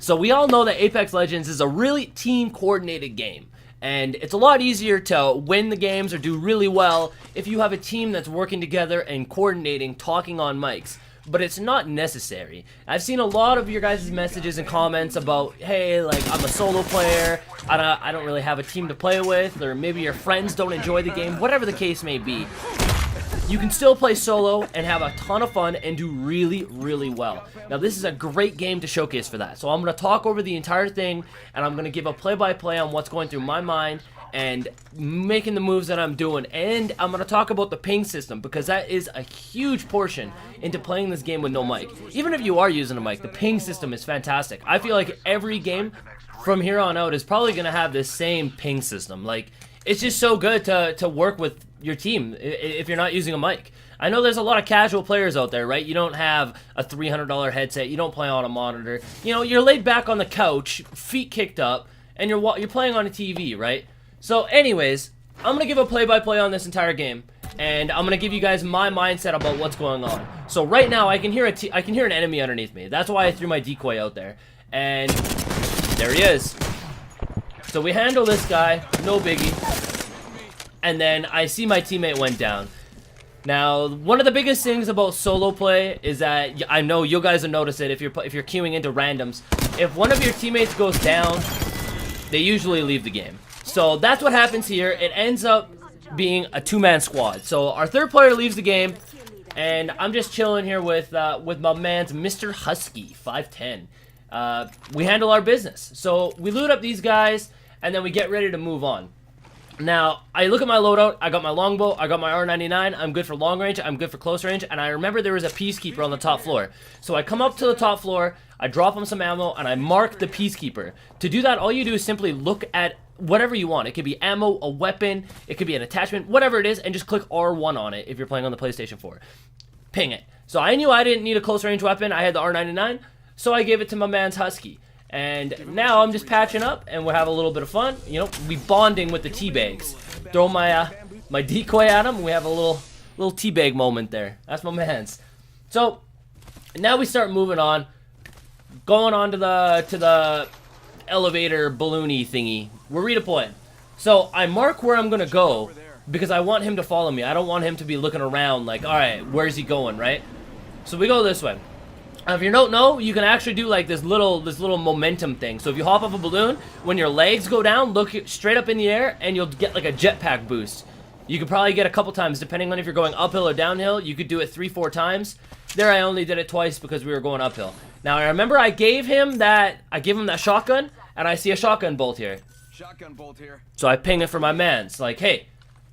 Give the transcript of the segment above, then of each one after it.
So we all know that Apex Legends is a really team-coordinated game. And it's a lot easier to win the games or do really well if you have a team that's working together and coordinating, talking on mics. But it's not necessary. I've seen a lot of your guys' messages and comments about, hey, like, I'm a solo player, I don't really have a team to play with, or maybe your friends don't enjoy the game, whatever the case may be. You can still play solo and have a ton of fun and do really, really well. Now, this is a great game to showcase for that. So I'm going to talk over the entire thing, and I'm going to give a play-by-play on what's going through my mind and making the moves that I'm doing. And I'm going to talk about the ping system, because that is a huge portion into playing this game with no mic. Even if you are using a mic, the ping system is fantastic. I feel like every game from here on out is probably going to have this same ping system. Like, it's just so good to work with your team if you're not using a mic. I know there's a lot of casual players out there, right? You don't have a $300 headset, you don't play on a monitor. You know, you're laid back on the couch, feet kicked up, and you're playing on a TV, right? So anyways, I'm gonna give a play-by-play on this entire game, and I'm gonna give you guys my mindset about what's going on. So right now, I can hear an enemy underneath me. That's why I threw my decoy out there, and there he is. So we handle this guy, no biggie. And then I see my teammate went down. Now, one of the biggest things about solo play is that, I know you guys will notice it if you're queuing into randoms. If one of your teammates goes down, they usually leave the game. So that's what happens here. It ends up being a two-man squad. So our third player leaves the game, and I'm just chilling here with my man's Mr. Husky 510. We handle our business. So we loot up these guys, and then we get ready to move on. Now, I look at my loadout, I got my longbow, I got my R99, I'm good for long range, I'm good for close range, and I remember there was a peacekeeper on the top floor. So I come up to the top floor, I drop him some ammo, and I mark the peacekeeper. To do that, all you do is simply look at whatever you want. It could be ammo, a weapon, it could be an attachment, whatever it is, and just click R1 on it if you're playing on the PlayStation 4. Ping it. So I knew I didn't need a close range weapon, I had the R99, so I gave it to my man's Husky. And now I'm just patching up, and we'll have a little bit of fun. You know, we bonding with the teabags. Throw my my decoy at him. We have a little teabag moment there. That's my man's. So now we start moving on, going on to the elevator balloony thingy. We're redeploying. So I mark where I'm gonna go because I want him to follow me. I don't want him to be looking around like, all right, where's he going, right? So we go this way. If you don't know, you can actually do like this little momentum thing. So if you hop off a balloon, when your legs go down, look straight up in the air, and you'll get like a jetpack boost. You could probably get a couple times, depending on if you're going uphill or downhill. You could do it 3-4 times. There, I only did it twice because we were going uphill. Now I remember I gave him that shotgun, and I see a shotgun bolt here. Shotgun bolt here. So I ping it for my man. It's like, hey,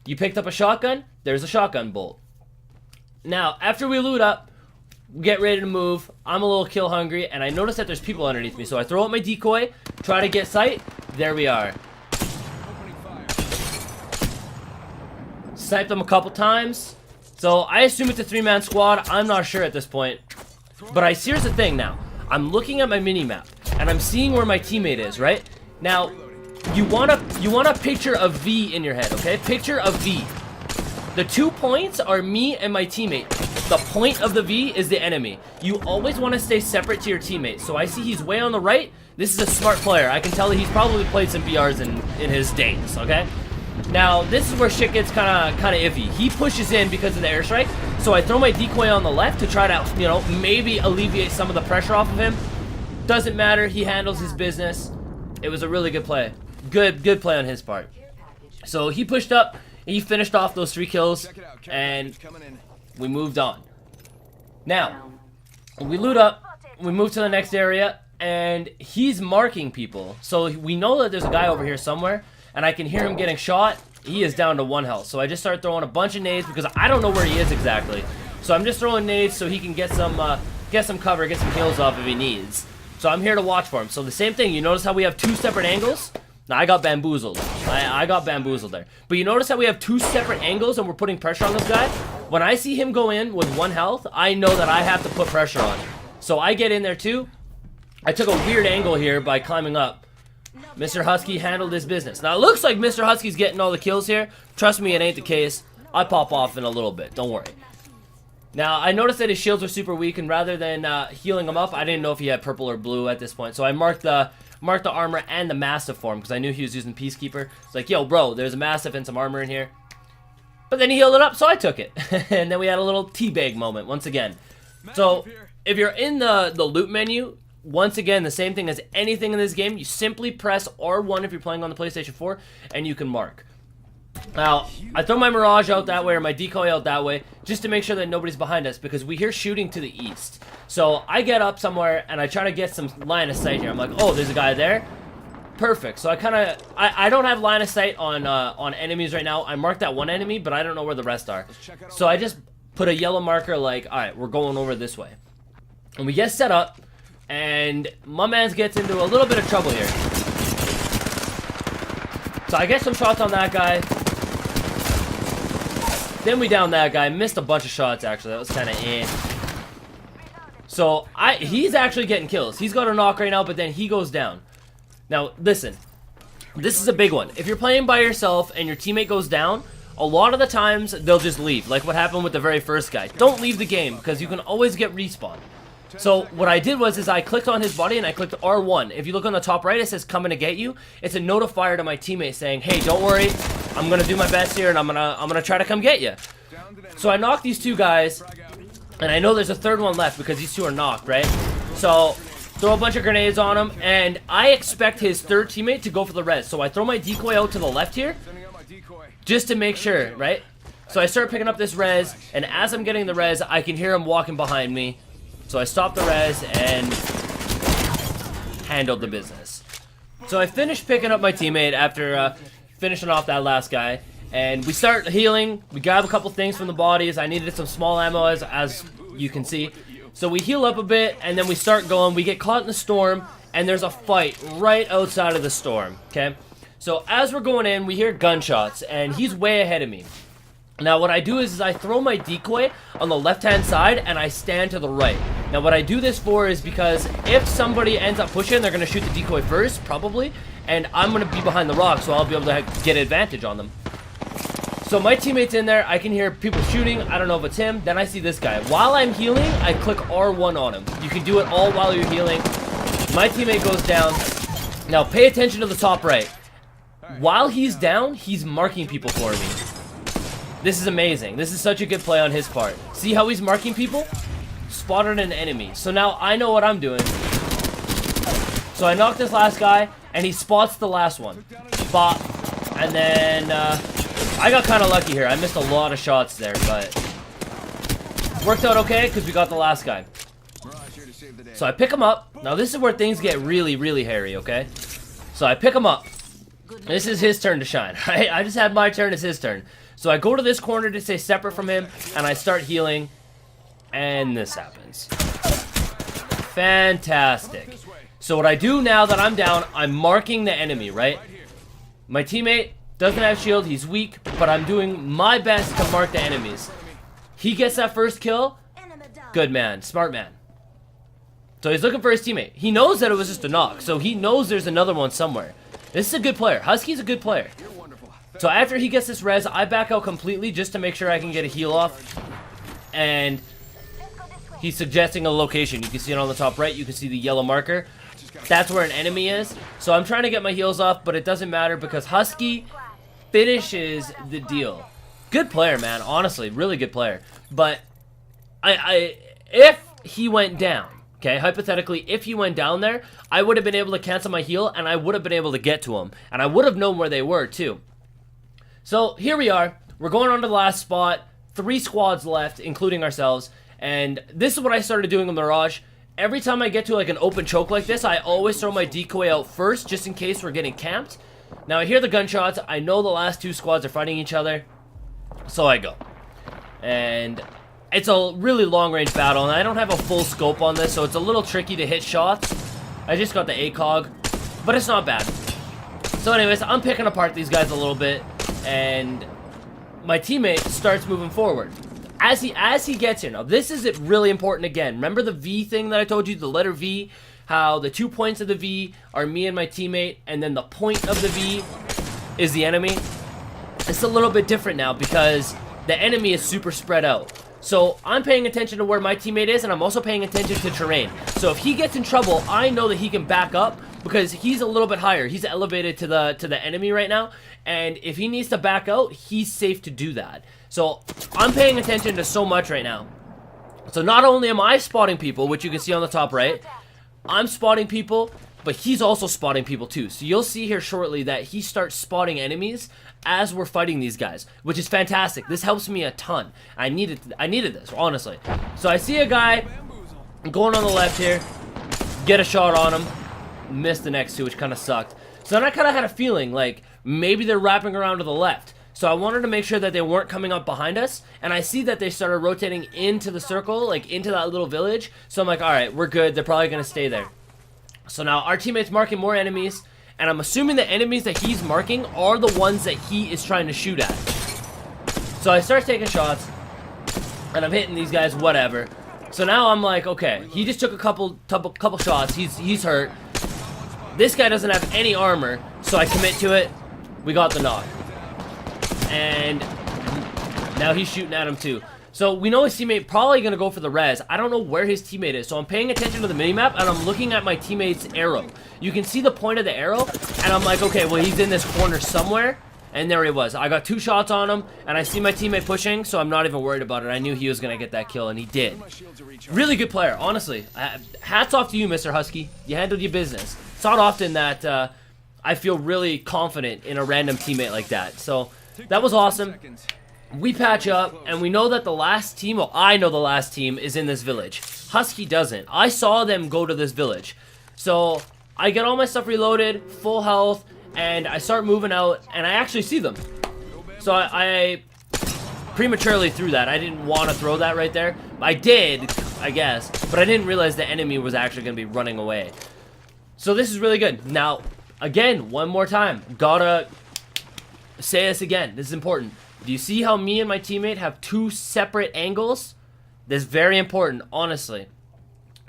you picked up a shotgun? There's a shotgun bolt. Now after we loot up, we get ready to move. I'm a little kill hungry, and I notice that there's people underneath me. So I throw out my decoy, try to get sight. There we are. Sniped them a couple times. So I assume it's a 3-man squad. I'm not sure at this point. But here's the thing now. I'm looking at my mini-map, and I'm seeing where my teammate is, right? Now, you want to picture a V in your head, okay? Picture a V. The 2 points are me and my teammate. The point of the V is the enemy. You always want to stay separate to your teammate. So I see he's way on the right. This is a smart player. I can tell that he's probably played some BRs in his days, okay? Now, this is where shit gets kind of iffy. He pushes in because of the airstrike. So I throw my decoy on the left to try to, you know, maybe alleviate some of the pressure off of him. Doesn't matter. He handles his business. It was a really good play. Good play on his part. So he pushed up. He finished off those 3 kills, and we moved on. Now, we loot up, we move to the next area, and he's marking people. So we know that there's a guy over here somewhere, and I can hear him getting shot. He is down to 1 health. So I just start throwing a bunch of nades because I don't know where he is exactly. So I'm just throwing nades so he can get some cover, get some heals off if he needs. So I'm here to watch for him. So the same thing, you notice how we have 2 separate angles? Now, I got bamboozled. I got bamboozled there. But you notice how we have 2 separate angles and we're putting pressure on this guy? When I see him go in with 1 health, I know that I have to put pressure on. So I get in there too. I took a weird angle here by climbing up. Mr. Husky handled his business. Now, it looks like Mr. Husky's getting all the kills here. Trust me, it ain't the case. I pop off in a little bit. Don't worry. Now, I noticed that his shields were super weak, and rather than healing him up, I didn't know if he had purple or blue at this point. So I marked the armor and the massive for him, because I knew he was using Peacekeeper. It's like, yo, bro, there's a massive and some armor in here. But then he healed it up, so I took it. And then we had a little teabag moment, once again. So, if you're in the loot menu, once again, the same thing as anything in this game, you simply press R1 if you're playing on the PlayStation 4, and you can mark. Now, I throw my Mirage out that way, or my decoy out that way, just to make sure that nobody's behind us, because we hear shooting to the east. So, I get up somewhere, and I try to get some line of sight here. I'm like, oh, there's a guy there. Perfect. So, I don't have line of sight on enemies right now. I marked that one enemy, but I don't know where the rest are. So, I just put a yellow marker like, alright, we're going over this way. And we get set up, and my man gets into a little bit of trouble here. So I get some shots on that guy. Then we down that guy. Missed a bunch of shots, actually. That was kind of eh. So, he's actually getting kills. He's got a knock right now, but then he goes down. Now, listen. This is a big one. If you're playing by yourself and your teammate goes down, a lot of the times, they'll just leave. Like what happened with the very first guy. Don't leave the game, because you can always get respawned. So what I did was I clicked on his body and I clicked R1. If you look on the top right, it says coming to get you. It's a notifier to my teammate saying, hey, don't worry, I'm gonna do my best here and I'm gonna try to come get you. So I knocked these two guys, and I know there's a third one left because these two are knocked, right? So throw a bunch of grenades on him, and I expect his third teammate to go for the res. So I throw my decoy out to the left here, just to make sure, right? So I start picking up this res, and as I'm getting the res, I can hear him walking behind me. So I stopped the res and handled the business. So I finished picking up my teammate after finishing off that last guy. And we start healing. We grab a couple things from the bodies. I needed some small ammo, as you can see. So we heal up a bit, and then we start going. We get caught in the storm, and there's a fight right outside of the storm, okay? So as we're going in, we hear gunshots, and he's way ahead of me. Now what I do is I throw my decoy on the left-hand side, and I stand to the right. Now what I do this for is because if somebody ends up pushing, they're going to shoot the decoy first, probably, and I'm going to be behind the rock, so I'll be able to get advantage on them. So my teammate's in there, I can hear people shooting, I don't know if it's him, then I see this guy. While I'm healing, I click R1 on him. You can do it all while you're healing. My teammate goes down. Now pay attention to the top right. While he's down, he's marking people for me. This is amazing. This is such a good play on his part. See how he's marking people? Spotted an enemy. So now I know what I'm doing. So I knocked this last guy, and he spots the last one. Bop. And then, I got kind of lucky here. I missed a lot of shots there, but worked out okay, because we got the last guy. So I pick him up. Now this is where things get really, really hairy, okay? So I pick him up. This is his turn to shine, right? I just had my turn, it's his turn. So I go to this corner to stay separate from him, and I start healing, and this happens. Fantastic. So what I do now that I'm down, I'm marking the enemy, right? My teammate doesn't have shield, he's weak, but I'm doing my best to mark the enemies. He gets that first kill. Good man, smart man. So he's looking for his teammate. He knows that it was just a knock, so he knows there's another one somewhere. This is a good player. Husky's a good player. So after he gets this res, I back out completely just to make sure I can get a heal off. And he's suggesting a location. You can see it on the top right. You can see the yellow marker. That's where an enemy is. So I'm trying to get my heals off, but it doesn't matter because Husky finishes the deal. Good player, man. Honestly, really good player. But if he went down, okay, hypothetically, if he went down there, I would have been able to cancel my heal, and I would have been able to get to him. And I would have known where they were, too. So, here we are. We're going on to the last spot. 3 squads left, including ourselves. And this is what I started doing in Mirage. Every time I get to, like, an open choke like this, I always throw my decoy out first, just in case we're getting camped. Now, I hear the gunshots. I know the last 2 squads are fighting each other. So, I go. And it's a really long-range battle, and I don't have a full scope on this, so it's a little tricky to hit shots. I just got the ACOG, but it's not bad. So anyways, I'm picking apart these guys a little bit, and my teammate starts moving forward. As he gets here, now this is really important again. Remember the V thing that I told you, the letter V? How the 2 points of the V are me and my teammate, and then the point of the V is the enemy? It's a little bit different now because the enemy is super spread out. So I'm paying attention to where my teammate is, and I'm also paying attention to terrain. So if he gets in trouble, I know that he can back up because he's a little bit higher. He's elevated to the enemy right now, and if he needs to back out, he's safe to do that. So I'm paying attention to so much right now. So not only am I spotting people, which you can see on the top right, I'm spotting people, but he's also spotting people too. So you'll see here shortly that he starts spotting enemies as we're fighting these guys, which is fantastic. This helps me a ton. I needed this, honestly. So I see a guy going on the left here, get a shot on him, missed the next two, which kind of sucked. So then I kind of had a feeling like maybe they're wrapping around to the left. So I wanted to make sure that they weren't coming up behind us, and I see that they started rotating into the circle, like into that little village. So I'm like, alright, we're good. They're probably going to stay there. So now our teammate's marking more enemies, and I'm assuming the enemies that he's marking are the ones that he is trying to shoot at. So I start taking shots, and I'm hitting these guys, whatever. So now I'm like, okay, he just took a couple shots. He's hurt. This guy doesn't have any armor, so I commit to it. We got the knock. And now he's shooting at him too. So we know his teammate probably going to go for the res. I don't know where his teammate is. So I'm paying attention to the minimap, and I'm looking at my teammate's arrow. You can see the point of the arrow, and I'm like, okay, well, he's in this corner somewhere. And there he was. I got 2 shots on him, and I see my teammate pushing, so I'm not even worried about it. I knew he was going to get that kill, and he did. Really good player, honestly. Hats off to you, Mr. Husky. You handled your business. It's not often that I feel really confident in a random teammate like that. So that was awesome. We patch up, and we know that the last team, well, I know the last team is in this village. Husky doesn't. I saw them go to this village. So I get all my stuff reloaded, full health, and I start moving out, and I actually see them. So I prematurely threw that. I didn't want to throw that right there. I did, I guess, but I didn't realize the enemy was actually going to be running away. So this is really good. Now, again, one more time, gotta say this again. This is important. Do you see how me and my teammate have 2 separate angles? That's very important, honestly.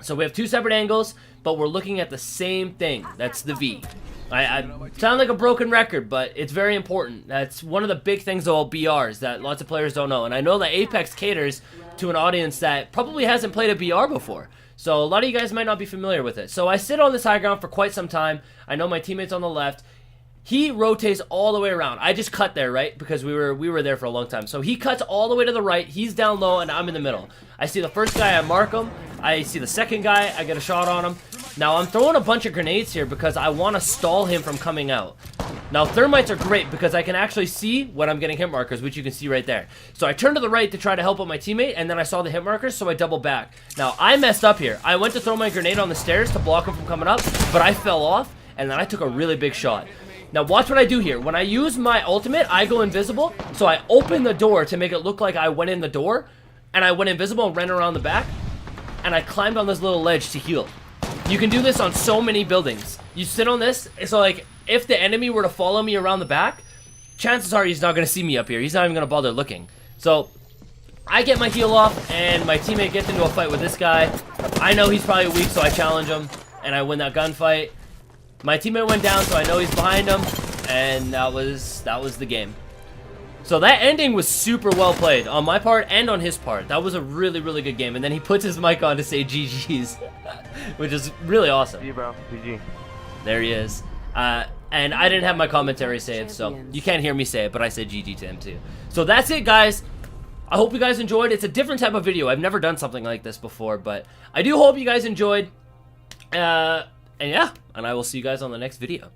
So we have 2 separate angles, but we're looking at the same thing. That's the V. I sound like a broken record, but it's very important. That's one of the big things about BRs that lots of players don't know. And I know that Apex caters to an audience that probably hasn't played a BR before. So a lot of you guys might not be familiar with it. So I sit on this high ground for quite some time. I know my teammate's on the left. He rotates all the way around. I just cut there, right? Because we were there for a long time. So he cuts all the way to the right. He's down low, and I'm in the middle. I see the first guy, I mark him. I see the second guy, I get a shot on him. Now, I'm throwing a bunch of grenades here because I want to stall him from coming out. Now, thermites are great because I can actually see when I'm getting hit markers, which you can see right there. So I turned to the right to try to help out my teammate, and then I saw the hit markers, so I doubled back. Now, I messed up here. I went to throw my grenade on the stairs to block him from coming up, but I fell off, and then I took a really big shot. Now watch what I do here. When I use my ultimate, I go invisible. So I open the door to make it look like I went in the door. And I went invisible and ran around the back. And I climbed on this little ledge to heal. You can do this on so many buildings. You sit on this. So like, if the enemy were to follow me around the back, chances are he's not going to see me up here. He's not even going to bother looking. So I get my heal off, and my teammate gets into a fight with this guy. I know he's probably weak, so I challenge him. And I win that gunfight. My teammate went down, so I know he's behind him, and that was the game. So that ending was super well played on my part and on his part. That was a really, really good game. And then he puts his mic on to say GG's, which is really awesome. See, bro. GG. There he is. And I didn't have my commentary saved, so you can't hear me say it, but I said GG to him too. So that's it, guys. I hope you guys enjoyed. It's a different type of video. I've never done something like this before, but I do hope you guys enjoyed. And yeah, and I will see you guys on the next video.